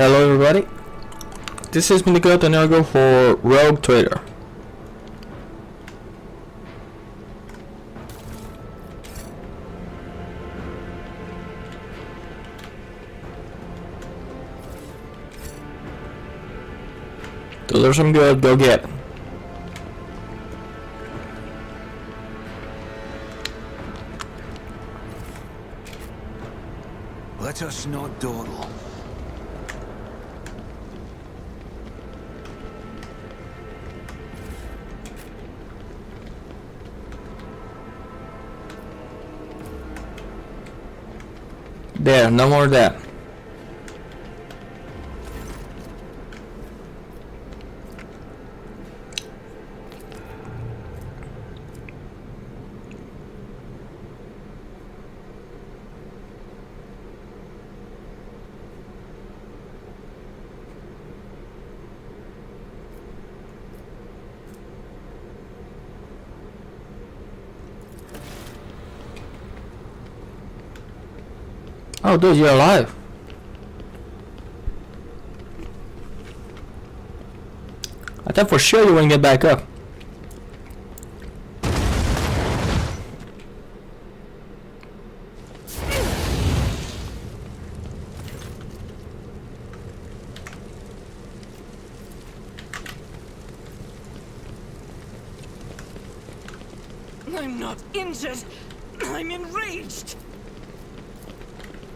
Hello everybody, this is Minikot and I'll go for Rogue Trader. So there's some good, go get it. Let us not dawdle. There, no more of that. Oh dude, you're alive. I thought for sure you wouldn't get back up. I'm not injured. I'm enraged.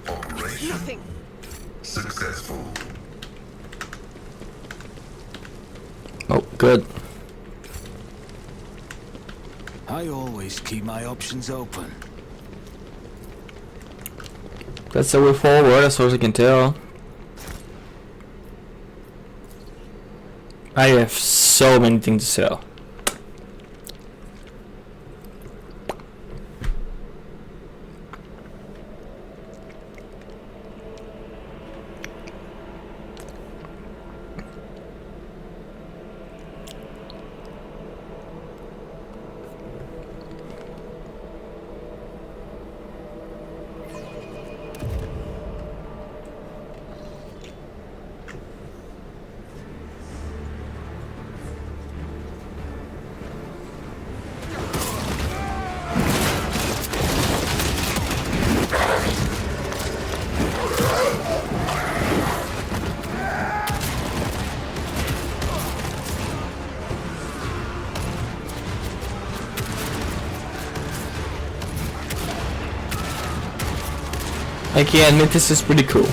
Operation Nothing. successful. Oh, good. I always keep my options open. That's the way forward as far as I can tell. I have so many things to sell. I can admit this is pretty cool.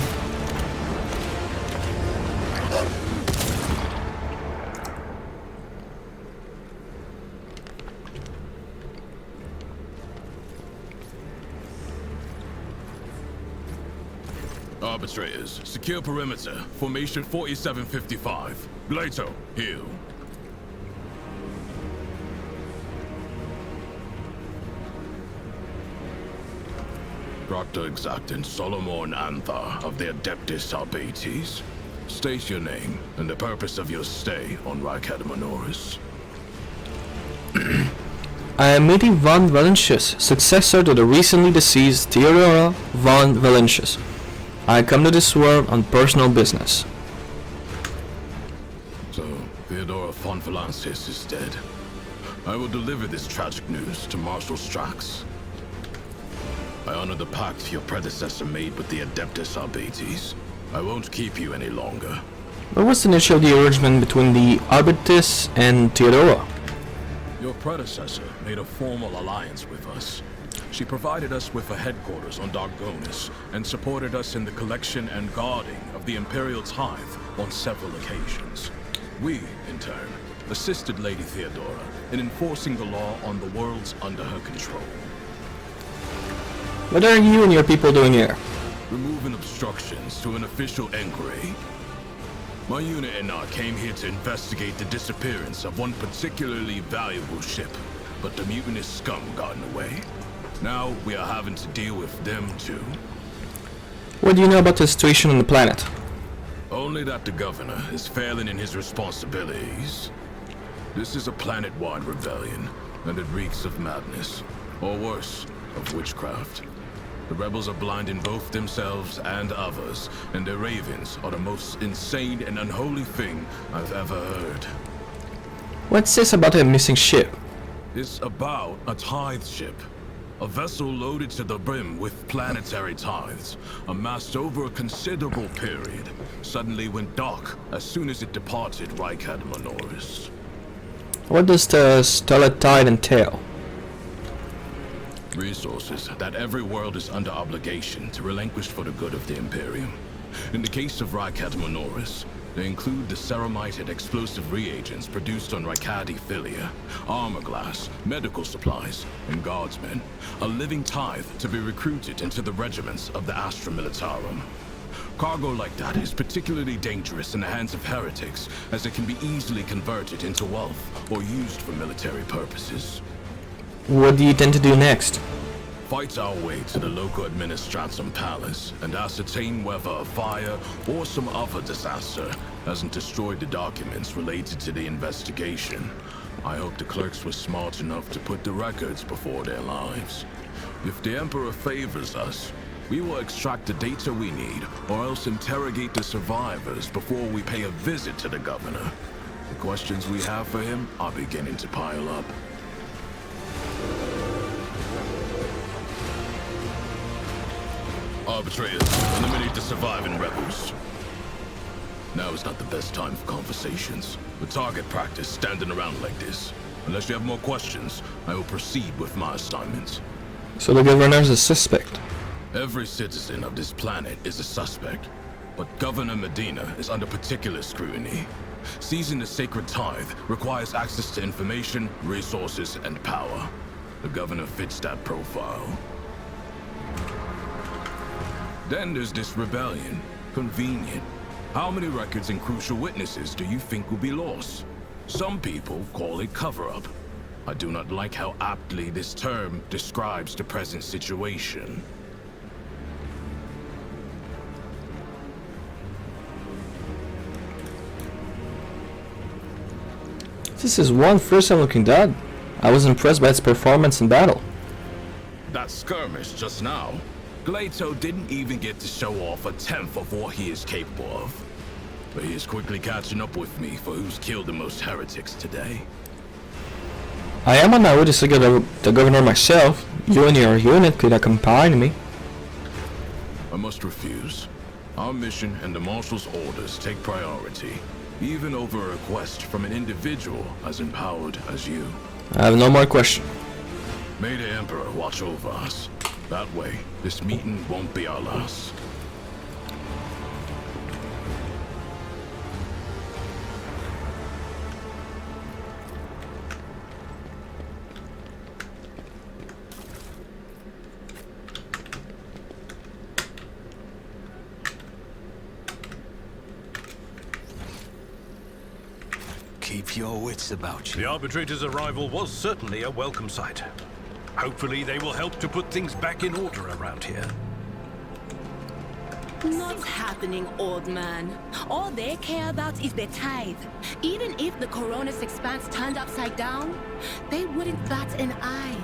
Arbitrators, secure perimeter. Formation 4755. Lato, heal. Proctor Exact Solomon Antha of the Adeptus Arbates. State your name and the purpose of your stay on Rykadamanoris. I am meeting von Valentius, successor to the recently deceased Theodora von Valentius. I come to this world on personal business. So, Theodora von Valentius is dead. I will deliver this tragic news to Marshal Strax. I honor the pact your predecessor made with the Adeptus Arbates. I won't keep you any longer. What was the nature of the arrangement between the Arbitus and Theodora? Your predecessor made a formal alliance with us. She provided us with a headquarters on Dargonis and supported us in the collection and guarding of the Imperial Tithe on several occasions. We, in turn, assisted Lady Theodora in enforcing the law on the worlds under her control. What are you and your people doing here? Removing obstructions to an official inquiry. My unit and I came here to investigate the disappearance of one particularly valuable ship, but the mutinous scum got in the way. Now we are having to deal with them too. What do you know about the situation on the planet? Only that the governor is failing in his responsibilities. This is a planet-wide rebellion, and it reeks of madness, or worse, of witchcraft. The rebels are blinding both themselves and others, and their ravens are the most insane and unholy thing I've ever heard. What's this about a missing ship? It's about a tithe ship. A vessel loaded to the brim with planetary tithes, amassed over a considerable period, suddenly went dark as soon as it departed Rykad Minoris. What does the stellar tide entail? Resources that every world is under obligation to relinquish for the good of the Imperium. In the case of Rykad Minoris, they include the ceramite and explosive reagents produced on Rykadi Philia, armor glass, medical supplies, and guardsmen. A living tithe to be recruited into the regiments of the Astra Militarum. Cargo like that is particularly dangerous in the hands of heretics, as it can be easily converted into wealth or used for military purposes. What do you intend to do next? Fight our way to the local administratum palace and ascertain whether a fire or some other disaster hasn't destroyed the documents related to the investigation. I hope the clerks were smart enough to put the records before their lives. If the Emperor favors us, we will extract the data we need, or else interrogate the survivors before we pay a visit to the governor. The questions we have for him are beginning to pile up. Arbitrators, eliminate the surviving rebels. Now is not the best time for conversations. With target practice standing around like this. Unless you have more questions, I will proceed with my assignments. So the governor's a suspect. Every citizen of this planet is a suspect, but Governor Medina is under particular scrutiny. Seizing the sacred tithe requires access to information, resources, and power. The governor fits that profile. Then there's this rebellion. Convenient. How many records and crucial witnesses do you think will be lost? Some people call it cover-up. I do not like how aptly this term describes the present situation. This is one first-time-looking dog. I was impressed by its performance in battle. That skirmish just now, Glato didn't even get to show off a tenth of what he is capable of. But he is quickly catching up with me for who's killed the most heretics today. I am on my way to see the governor myself. You and your unit could accompany me. I must refuse. Our mission and the Marshal's orders take priority, even over a request from an individual as empowered as you. I have no more question. May the Emperor watch over us. That way, this meeting won't be our last. Keep your wits about you. The Arbitrator's arrival was certainly a welcome sight. Hopefully they will help to put things back in order around here. Not happening, old man. All they care about is their tithe. Even if the Coronis expanse turned upside down, they wouldn't bat an eye.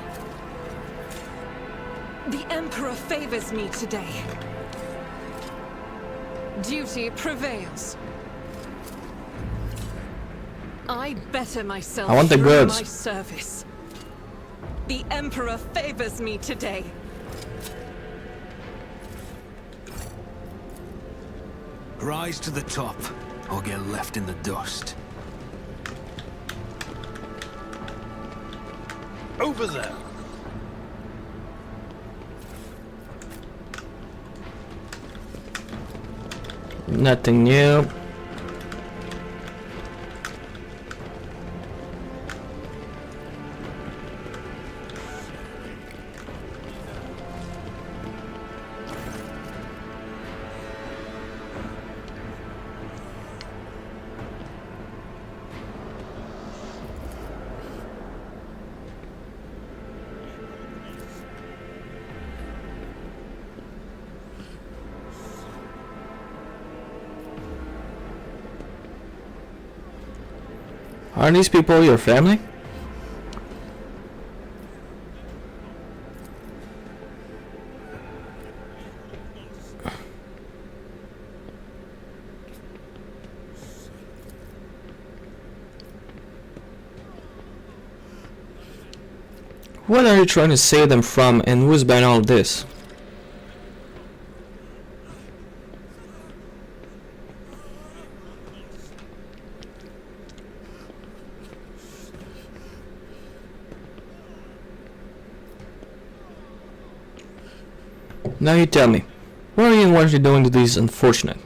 The Emperor favors me today. Duty prevails. I better myself I want the through goods. my service. The Emperor favors me today. Rise to the top, or get left in the dust. Over there! Nothing new. Aren't these people your family? What are you trying to save them from, and who's behind all this? Now you tell me, what are you and what are you doing to these unfortunate?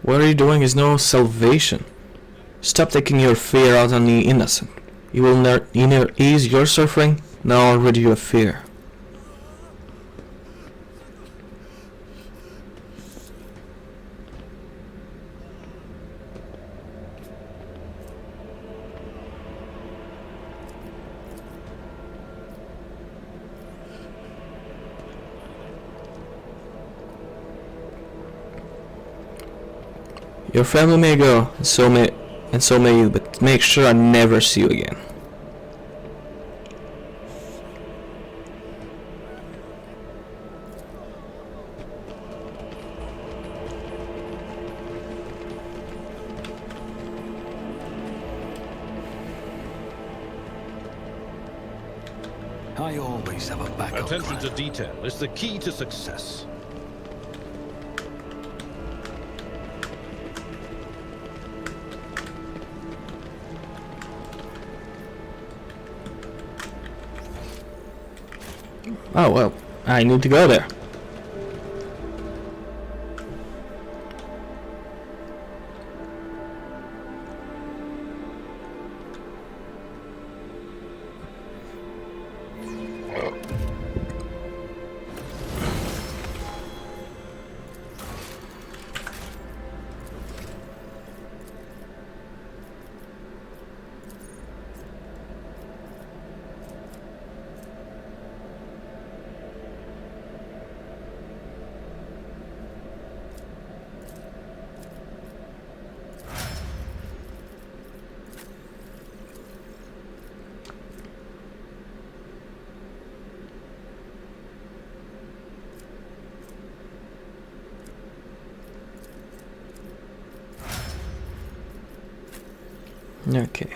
What are you doing is no salvation. Stop taking your fear out on the innocent. You will neither ease your suffering, nor rid you of fear. Your family may go, and so may you, but make sure I never see you again. I always have a backup Attention plan. to detail is the key to success. Oh well, I need to go there. Okay.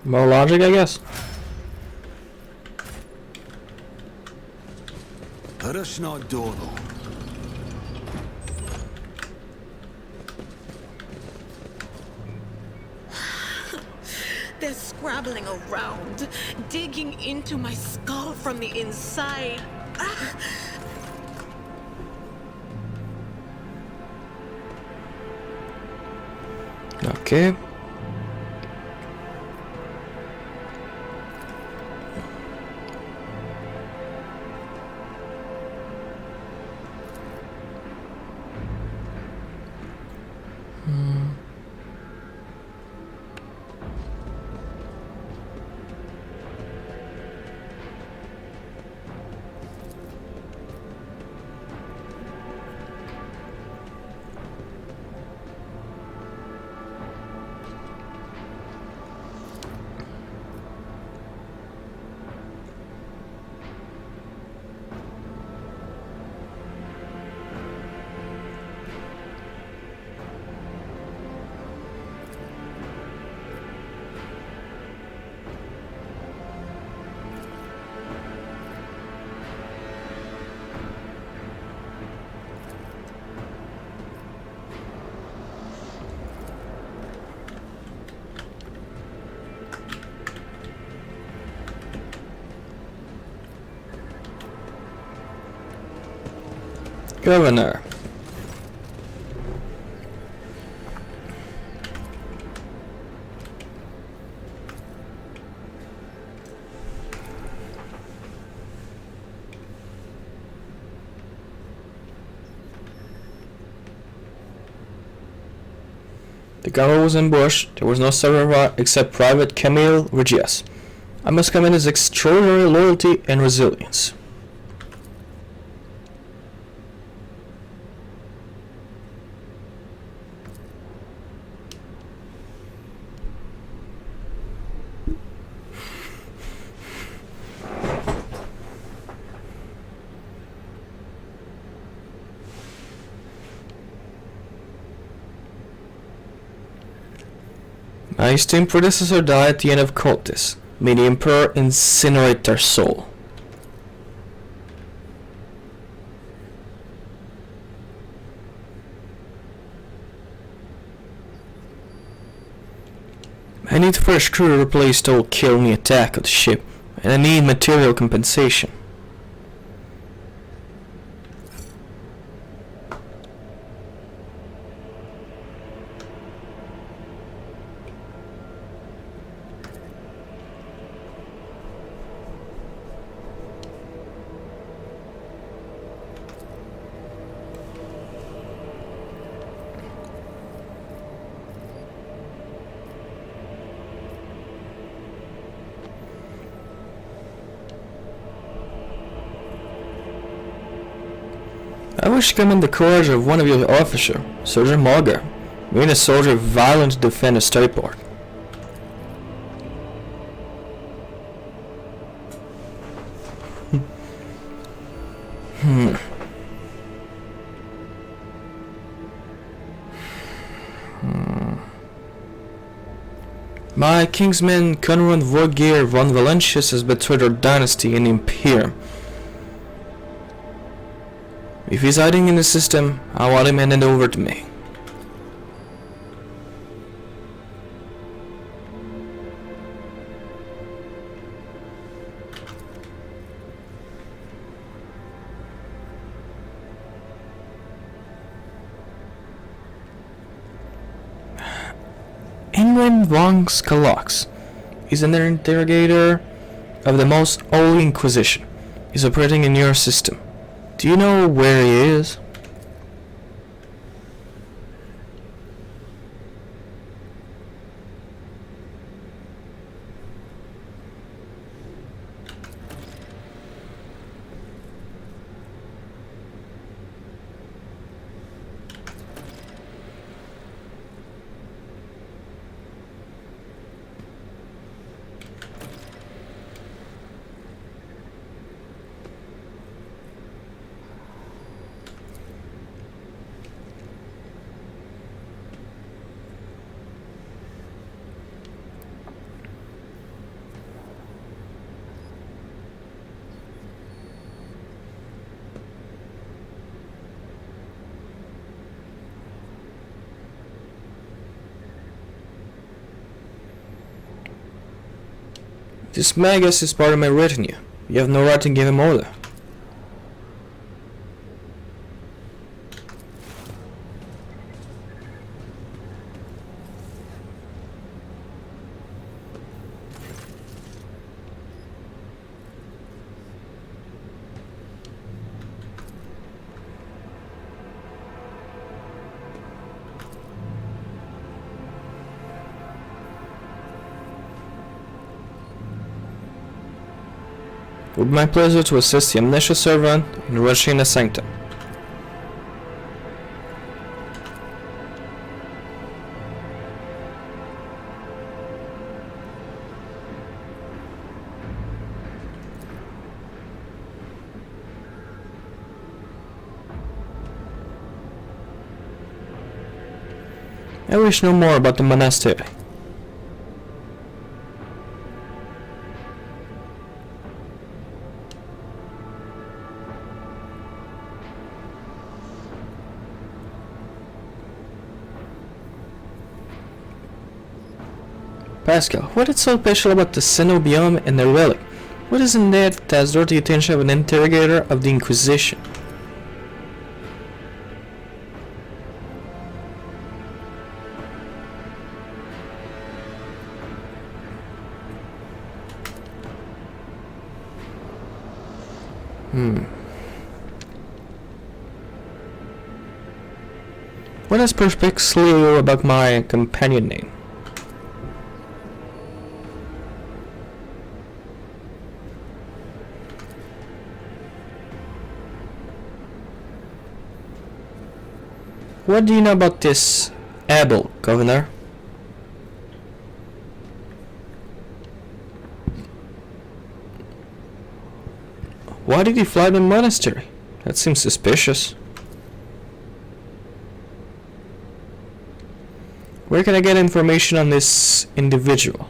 More logic, I guess. Rush not Dono. They're scrabbling around, digging into my skull from the inside. Okay. Governor. The governor was ambushed. There was no survivor except Private Camille Regias. I must commend his extraordinary loyalty and resilience. My esteemed predecessor died at the end of Cultis. May the Emperor incinerate their soul. I need fresh crew to replace the old kill me attack of the ship, and I need material compensation. I wish to commend the courage of one of your officers, Sergeant Mulger, being a soldier violent to defend a starport. My kingsman Conrad Vorgir von Valentius has betrayed our dynasty and Imperium. If he's hiding in the system, I want him handed over to me. Ingrid von Skalox is an interrogator of the Most Holy Inquisition. He's operating in your system. Do you know where he is? This Magus is part of my retinue. You have no right to give him order. It would be my pleasure to assist the omniscient servant in rushing the sanctum. I wish no more about the monastery. Pascal, what is so special about the Cenobiome and the relic? What is in there that has drawn the attention of an interrogator of the Inquisition? What does Perspix clue about my companion name? What do you know about this Abel, Governor? Why did he fly the monastery? That seems suspicious. Where can I get information on this individual?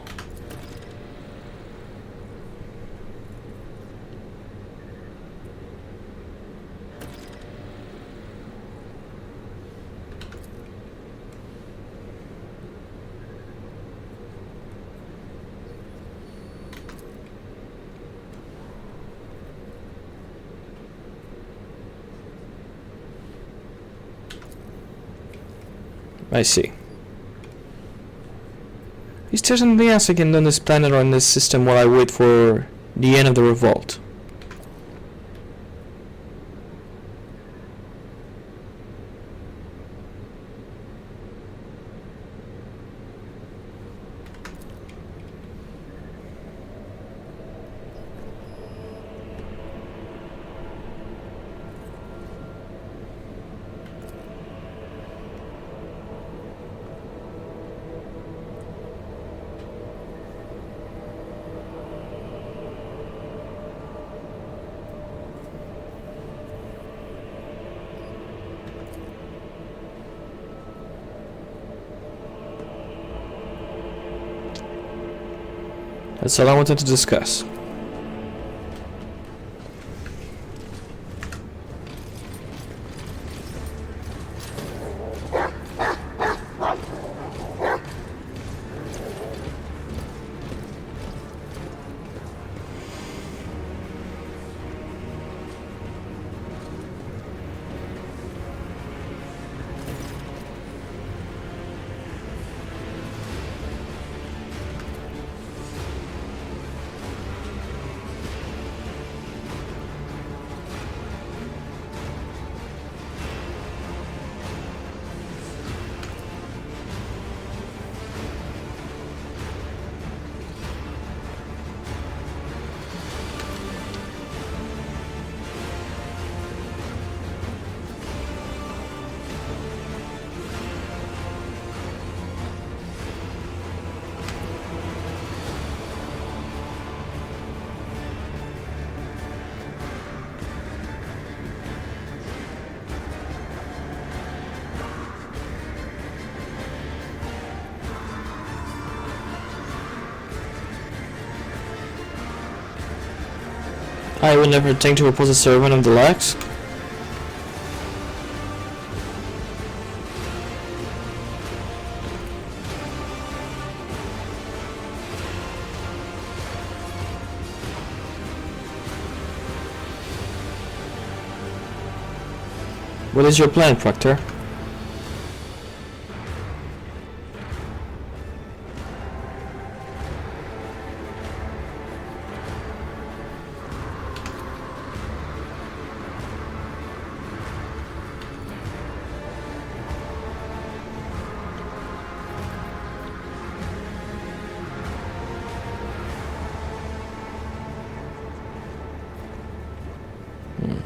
I see. Is there something else I can do on this planet or in this system while I wait for the end of the revolt? That's all I wanted to discuss. I would never think to oppose a servant of the Lax. What is your plan, Proctor?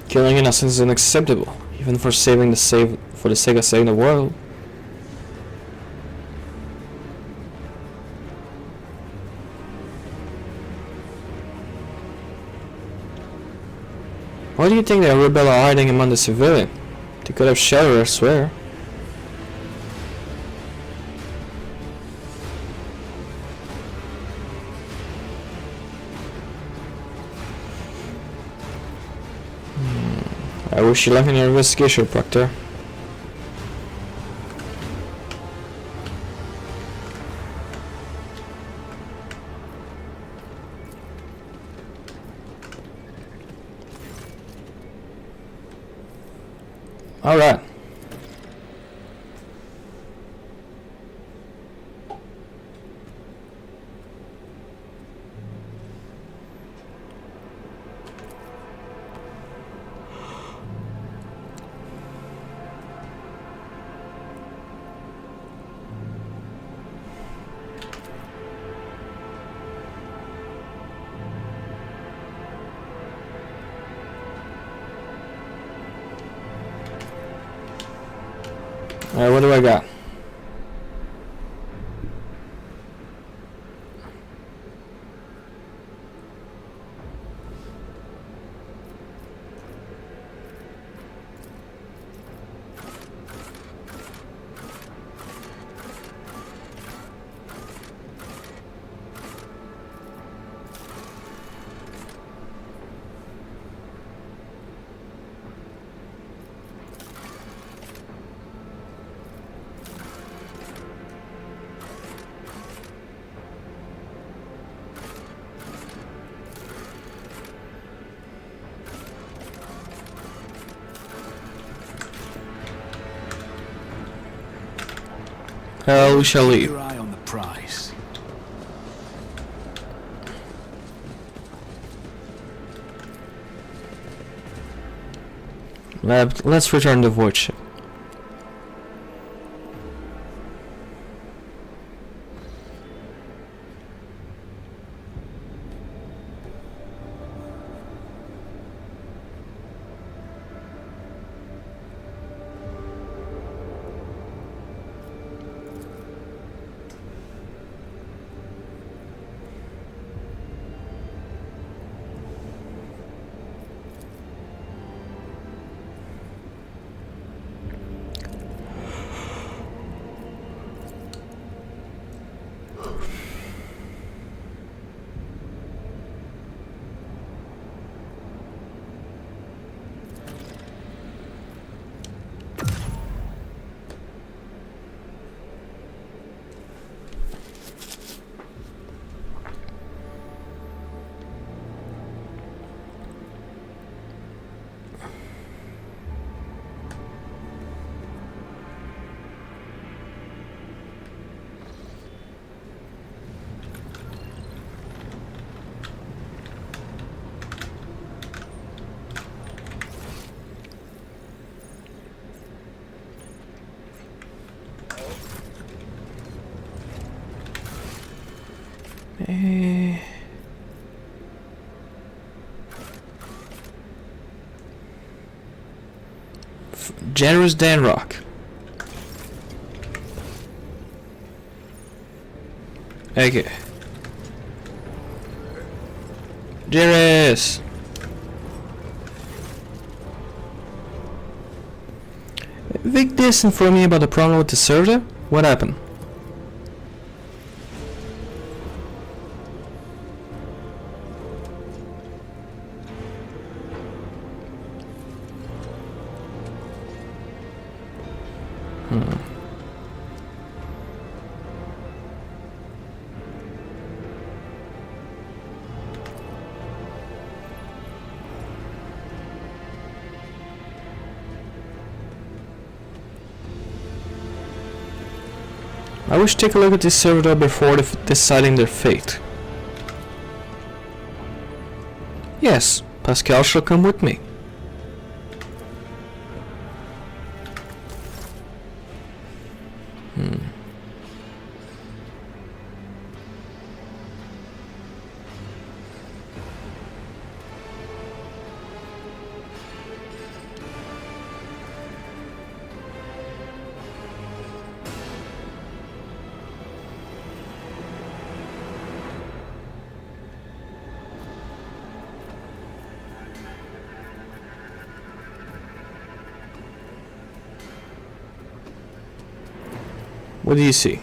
Killing innocents is unacceptable, even for for the sake of saving the world. Why do you think the rebel are hiding among the civilian? They could have shelter elsewhere. I wish you luck in your investigation, Proctor. Alright. Alright, what do I got? We shall Keep leave. your eye on the prize. Let's return the void ship. Generous Dan Rock. Okay. Generous. Vic this informed me about the problem with the server. What happened? I wish to take a look at this server before deciding their fate. Yes, Pascal shall come with me. What do you see?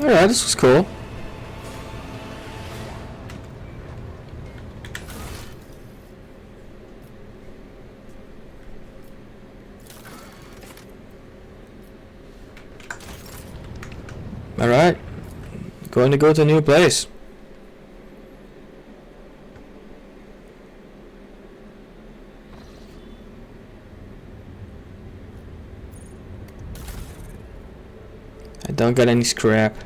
Alright, this was cool. Alright, going to go to a new place. I don't got any scrap.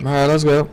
Alright, let's go.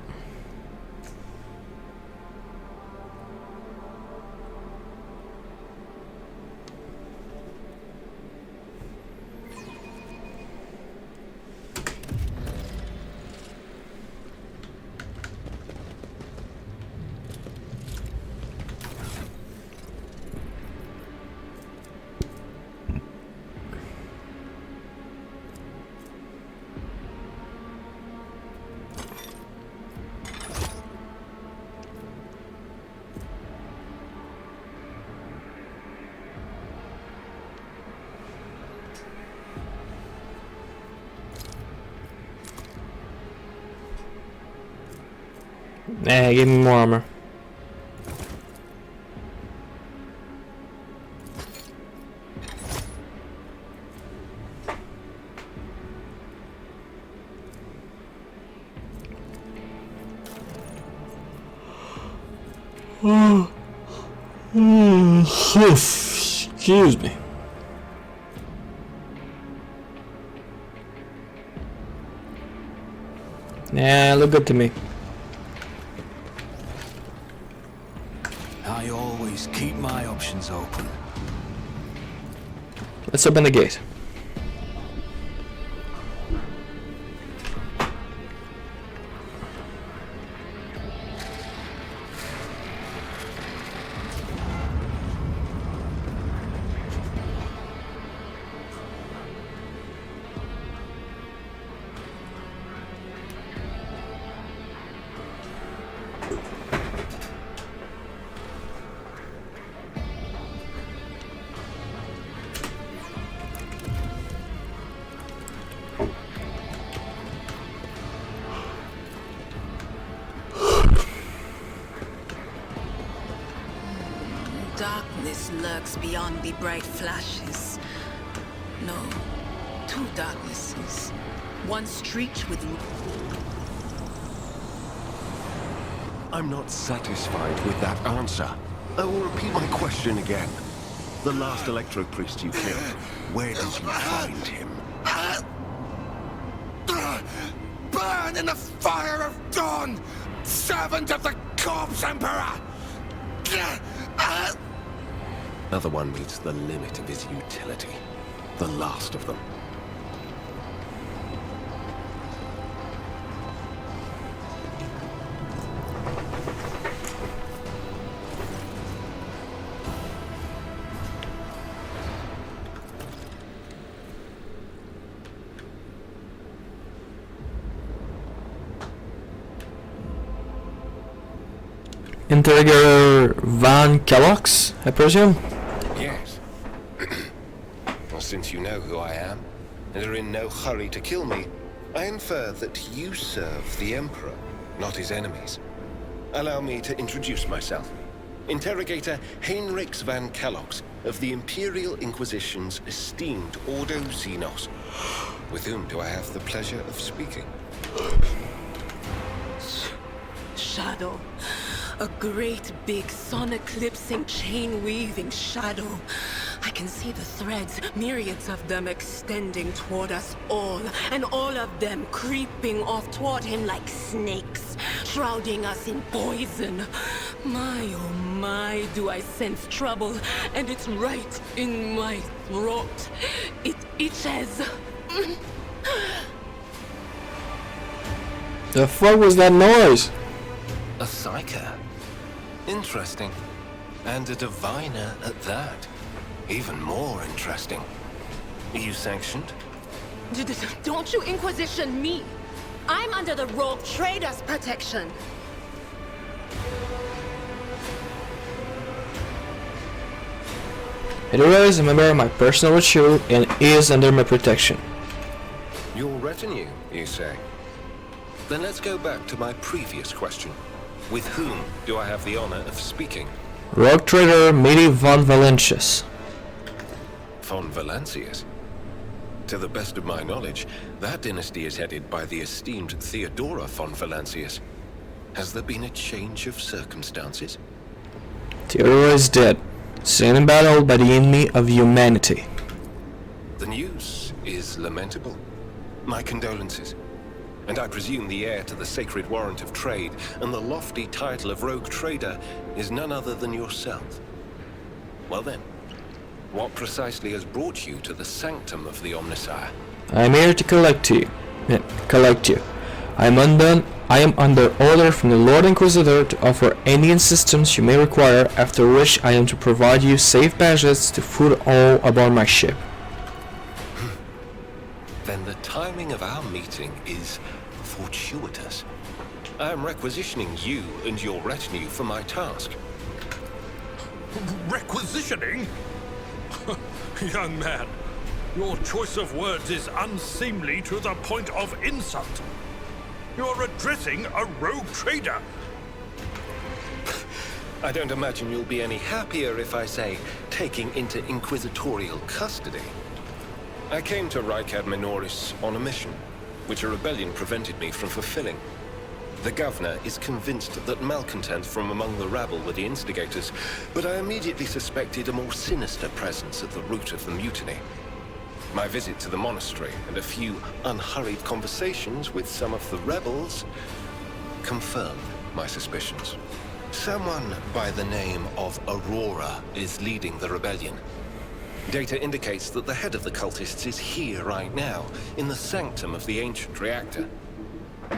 Nah, give me more armor. Excuse me. Nah, look good to me. I always keep my options open. Let's open the gate. Darkness lurks beyond the bright flashes. No, two darknesses. One streaked with... I'm not satisfied with that answer. I will repeat my question again. The last Electro Priest you killed, where did you find him? Burn in the fire of dawn! Servant of the Corpse Emperor! Another one meets the limit of his utility. The last of them. Interrogator Van Kellogg's, I presume? Yes. Well, since you know who I am, and are in no hurry to kill me, I infer that you serve the Emperor, not his enemies. Allow me to introduce myself. Interrogator Heinrichs Van Kellogg's of the Imperial Inquisition's esteemed Ordo Xenos. With whom do I have the pleasure of speaking? Shadow. A great big sun-eclipsing, chain-weaving shadow. I can see the threads, myriads of them extending toward us all, and all of them creeping off toward him like snakes, shrouding us in poison. My, oh my, do I sense trouble, and it's right in my throat. It itches. The fuck was that noise? A psyker. Interesting. And a diviner at that. Even more interesting. Are you sanctioned? Don't you Inquisition me! I'm under the rogue trader's protection. Hidora is a member of my personal ritual and is under my protection. Your retinue, you say? Then let's go back to my previous question. With whom do I have the honor of speaking? Rogue trader Miri von Valancius. Von Valancius? To the best of my knowledge, that dynasty is headed by the esteemed Theodora von Valancius. Has there been a change of circumstances? Theodora is dead, slain in battle by the enemy of humanity. The news is lamentable. My condolences. And I presume the heir to the sacred warrant of trade and the lofty title of rogue trader is none other than yourself. Well then, what precisely has brought you to the sanctum of the Omnissiah? I am here to collect you. I am under order from the Lord Inquisitor to offer any assistance you may require, after which I am to provide you safe passage to food all aboard my ship. Then the timing of our meeting is fortuitous. I am requisitioning you and your retinue for my task. Requisitioning? Young man, your choice of words is unseemly to the point of insult. You're addressing a rogue trader. I don't imagine you'll be any happier if I say taking into inquisitorial custody. I came to Rykad Minoris on a mission, which a rebellion prevented me from fulfilling. The governor is convinced that malcontents from among the rabble were the instigators, but I immediately suspected a more sinister presence at the root of the mutiny. My visit to the monastery and a few unhurried conversations with some of the rebels confirmed my suspicions. Someone by the name of Aurora is leading the rebellion. Data indicates that the head of the cultists is here right now, in the sanctum of the ancient reactor.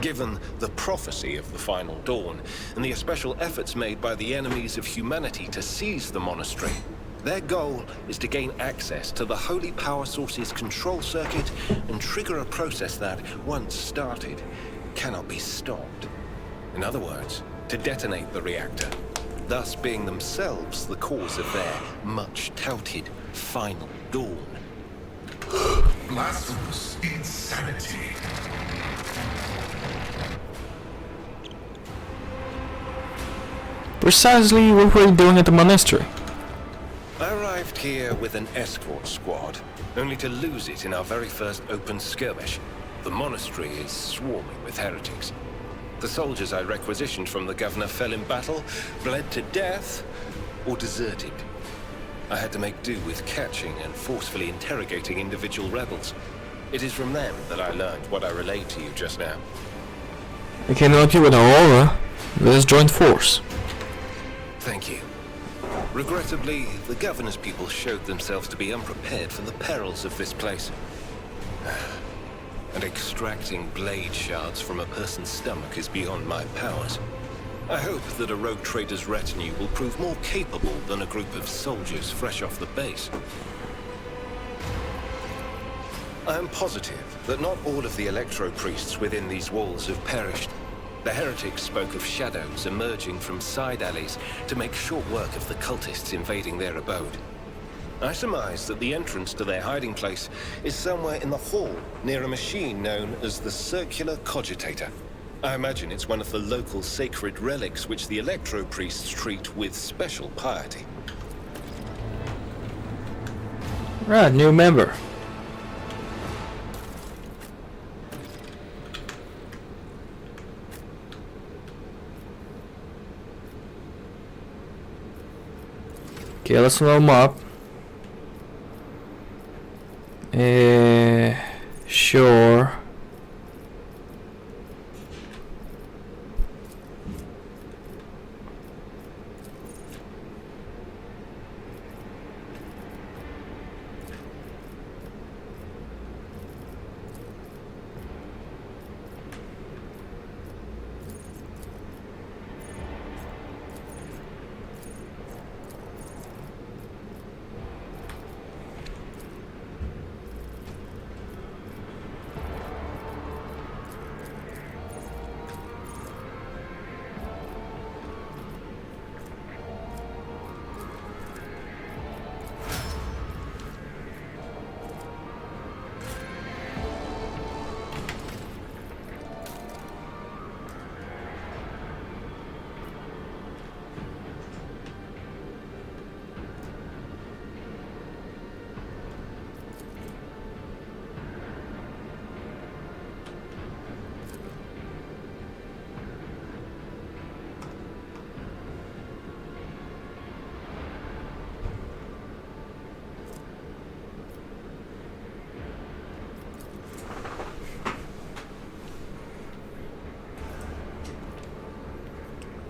Given the prophecy of the final dawn, and the special efforts made by the enemies of humanity to seize the monastery, their goal is to gain access to the holy power source's control circuit and trigger a process that, once started, cannot be stopped. In other words, to detonate the reactor, thus being themselves the cause of their much-touted final dawn. Blasphemous insanity. Precisely what were you doing at the monastery? I arrived here with an escort squad, only to lose it in our very first open skirmish. The monastery is swarming with heretics. The soldiers I requisitioned from the governor fell in battle, bled to death, or deserted. I had to make do with catching and forcefully interrogating individual rebels. It is from them that I learned what I relayed to you just now. I can help you with Aurora. Let's join force. Thank you. Regrettably, the governor's people showed themselves to be unprepared for the perils of this place. And extracting blade shards from a person's stomach is beyond my powers. I hope that a rogue trader's retinue will prove more capable than a group of soldiers fresh off the base. I am positive that not all of the electro-priests within these walls have perished. The heretics spoke of shadows emerging from side alleys to make short work of the cultists invading their abode. I surmise that the entrance to their hiding place is somewhere in the hall, near a machine known as the Circular Cogitator. I imagine it's one of the local sacred relics which the electro-priests treat with special piety. Right, new member. Okay, let's warm him up. Sure.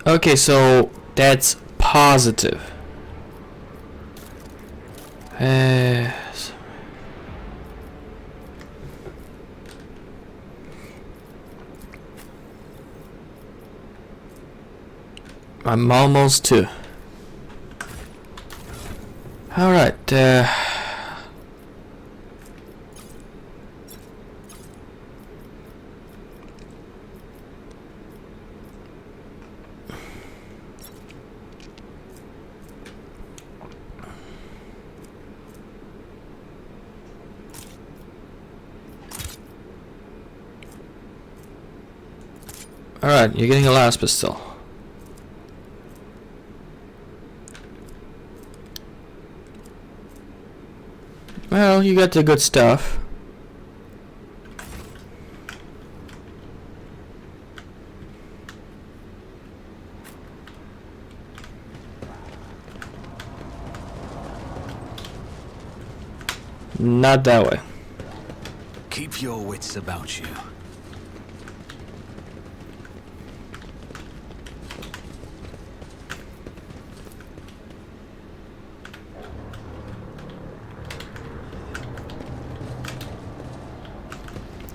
Okay, so that's positive. I'm almost to. Alright, alright, you're getting a last pistol. Well, you got the good stuff. Not that way. Keep your wits about you.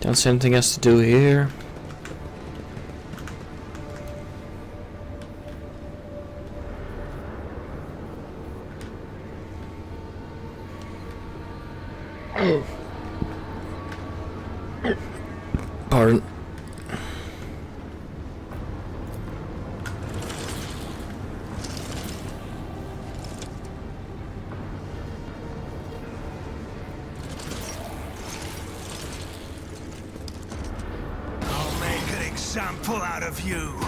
Don't see anything else to do here. Pardon. I'll make an example out of you.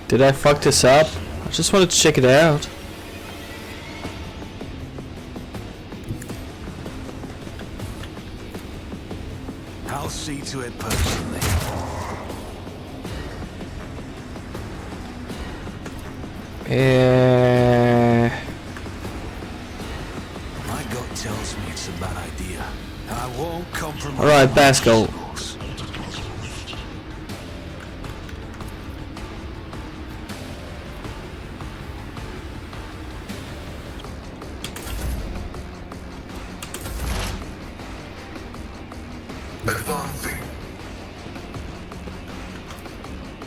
Did I fuck this up? I just wanted to check it out. I'll see to it personally. My gut tells me it's a bad idea. I won't compromise. Alright, Basco. Advancing.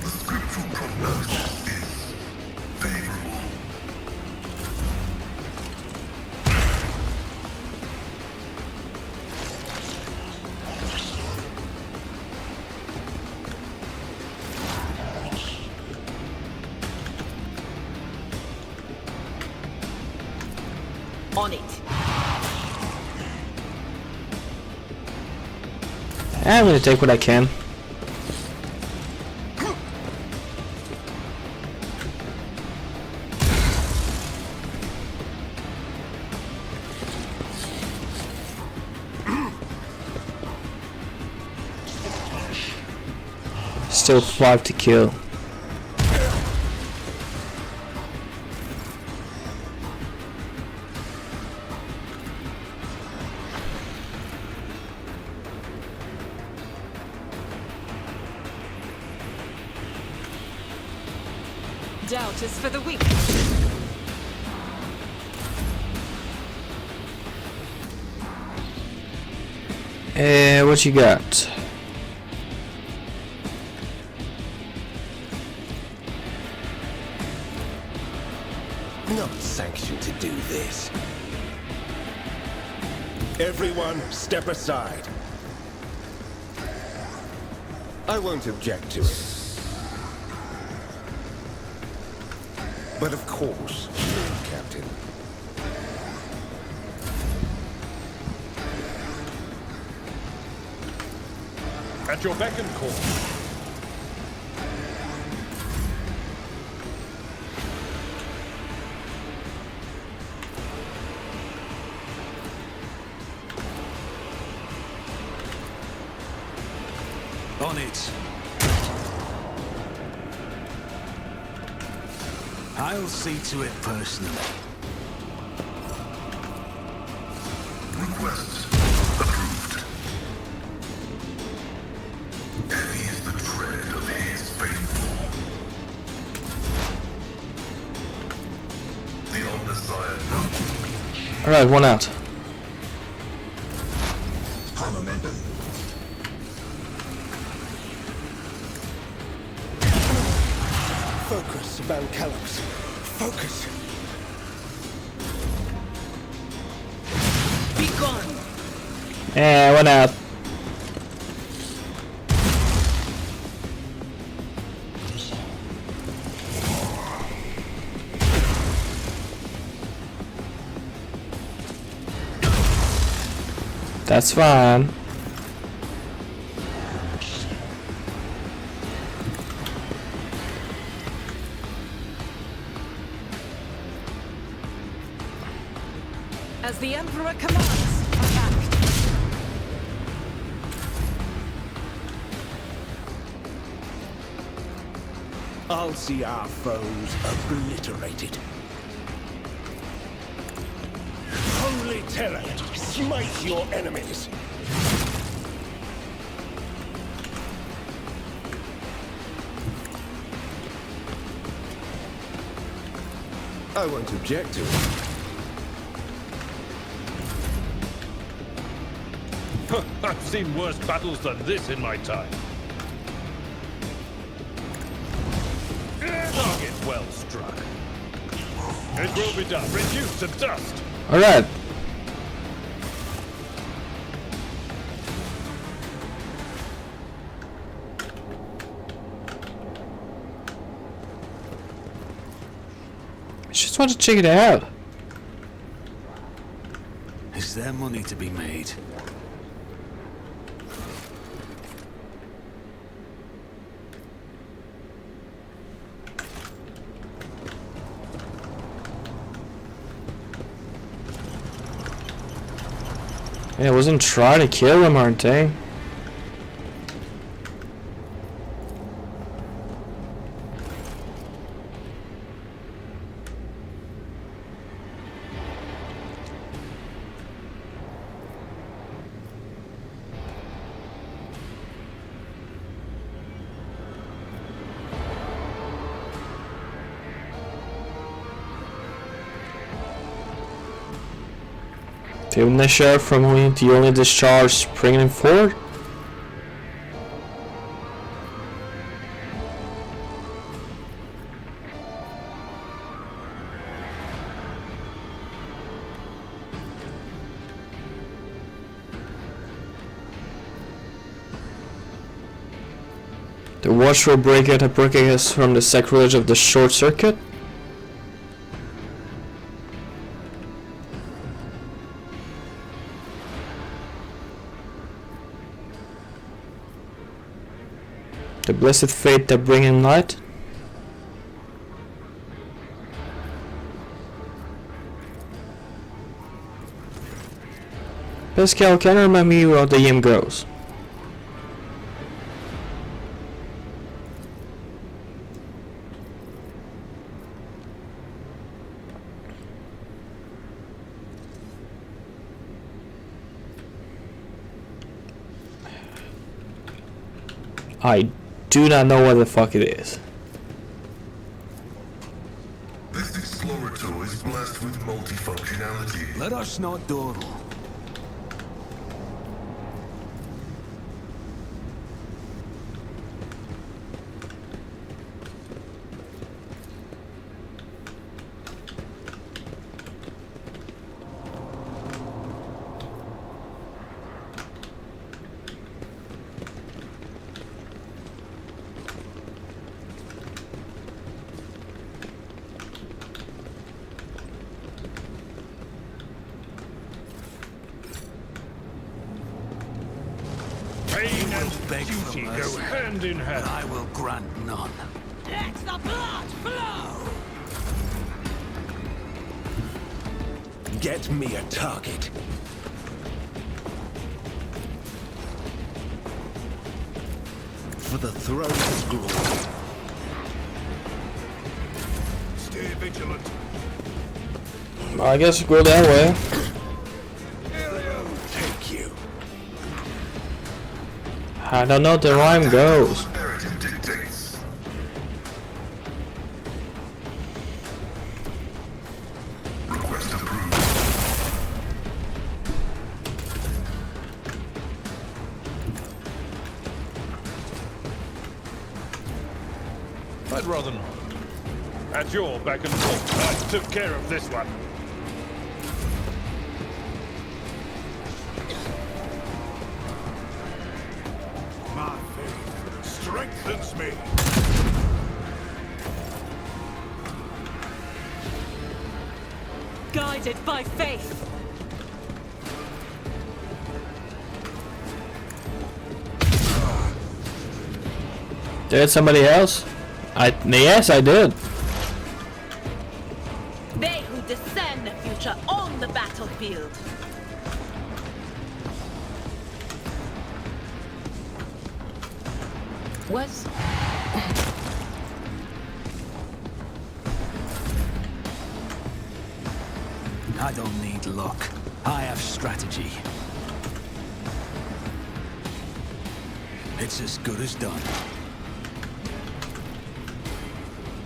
The scriptural prognosis is favorable. On it. I'm gonna take what I can. Still 5 to kill. Doubt is for the weak. What you got? Not sanctioned to do this. Everyone, step aside. I won't object to it. But of course, Lord Captain. At your beck and call. On it. I'll see to it personally. Requests approved. Alright, one out. Focus, Van Kalos. Focus. Be gone. One out. That's fine. As the Emperor commands, attack. I'll see our foes obliterated. Holy terror! Smite your enemies! I won't object to it. I've seen worse battles than this in my time. Target well struck. It will be done. Reduced to dust. Alright. I just want to check it out. Is there money to be made? Yeah, I wasn't trying to kill him, aren't they? Even the sheriff from whom the only discharge bringing him forward? The watch will break out us from the sacrilege of the short circuit? The blessed fate that bring in light? Pascal, can you remind me how the game goes? I do not know what the fuck it is. This explorator is blessed with multifunctionality. Let us not dawdle. Pain and Beg for duty go mercy, hand in and hand. I will grant none. Let the blood flow! Get me a target. For the throne's glory. Stay vigilant. I guess go that way. Take you. I don't know the rhyme goes. Narrative dictates. Request approved. I'd rather not. At your beck and call, I took care of this one. My faith strengthens me. Guided by faith. Did somebody else? Yes, I did. They who discern the future own the battlefield. Was I don't need luck. I have strategy. It's as good as done.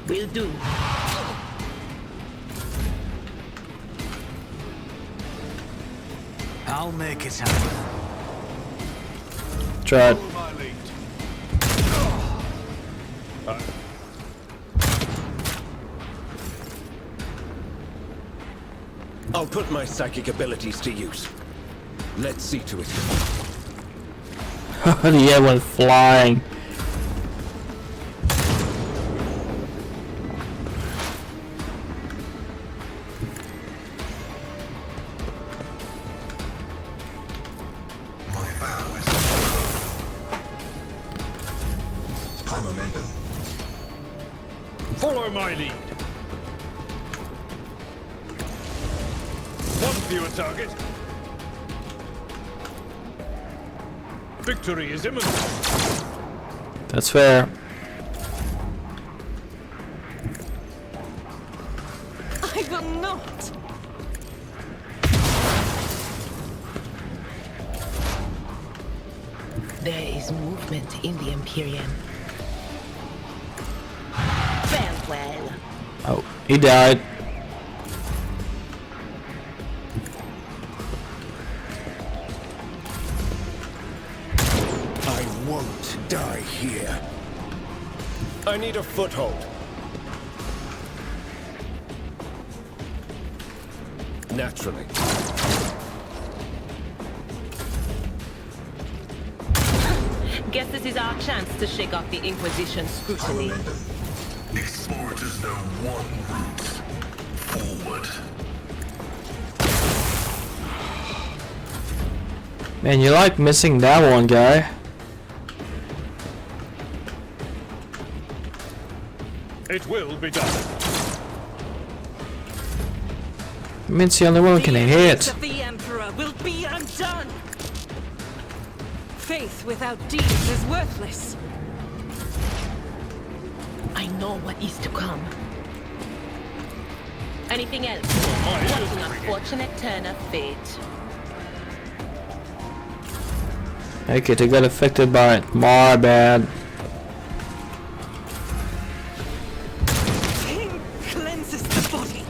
will do. I'll make it happen. Try it. I'll put my psychic abilities to use. Let's see to it. The air went flying. My vow is high momentum. Follow my lead. One fewer target. Victory is imminent. That's fair. I will not. There is movement in the Empyrean. Farewell. Oh, he died. I won't die here. I need a foothold. Naturally. Guess this is our chance to shake off the Inquisition's High scrutiny. momentum. Explorators know one route. Forward. Man, you like missing that one, guy. It will be done. I mean, it's the only one we can The hit. efforts of the Emperor will be undone. Faith without deeds is worthless. I know what is to come. Anything else? My What ears an are ringing. unfortunate turn of fate. Okay, they got affected by it. My bad. Pain cleanses the body.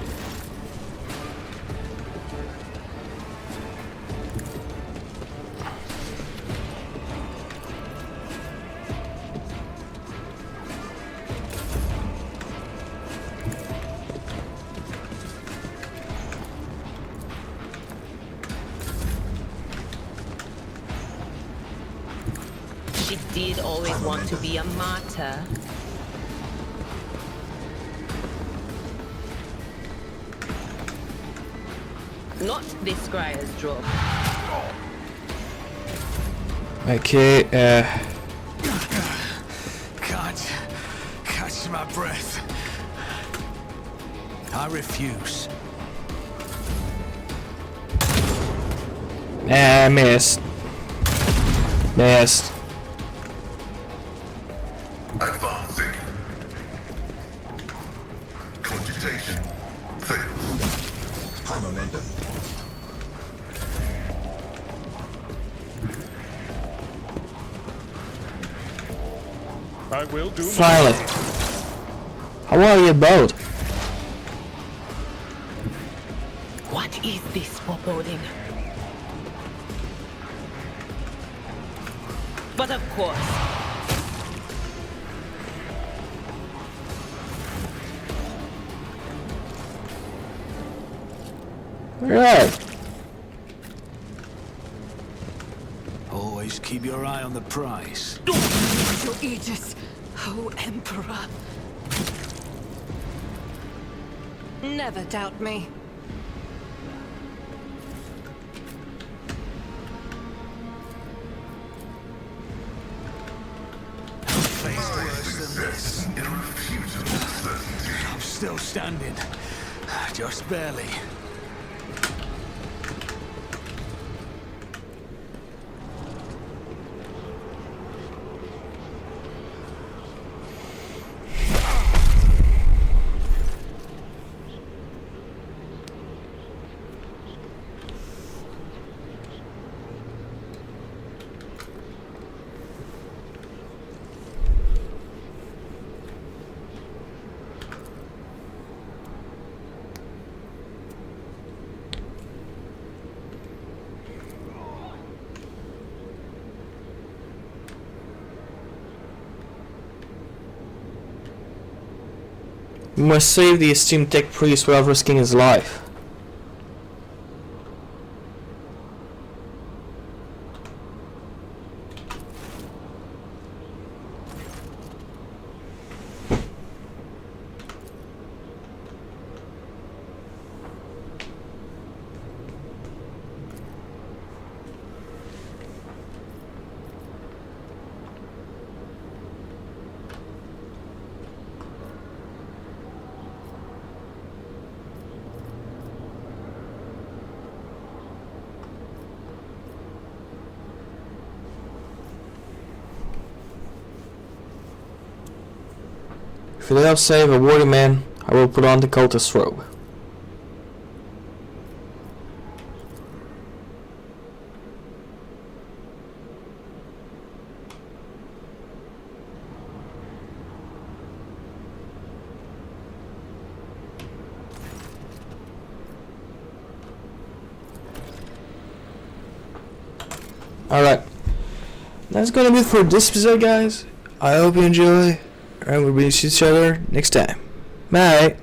She did always want to be a martyr. Not this Scryer's drop. Okay, Can't catch my breath. I refuse. missed. Missed. Advancing. Cogitation. Fails. High momentum. I will do my Finally. How are you both? What is this foreboding? But of course. Alright. Always keep your eye on the prize. Your Aegis, O Emperor. Never doubt me. Success, irrefutable certainty. I'm still standing. Just barely. We must save the esteemed tech priest without risking his life. If you help save a worthy man, I will put on the cultist robe. Alright, that's gonna be it for this episode, guys. I hope you enjoy, and we'll see each other next time. Bye.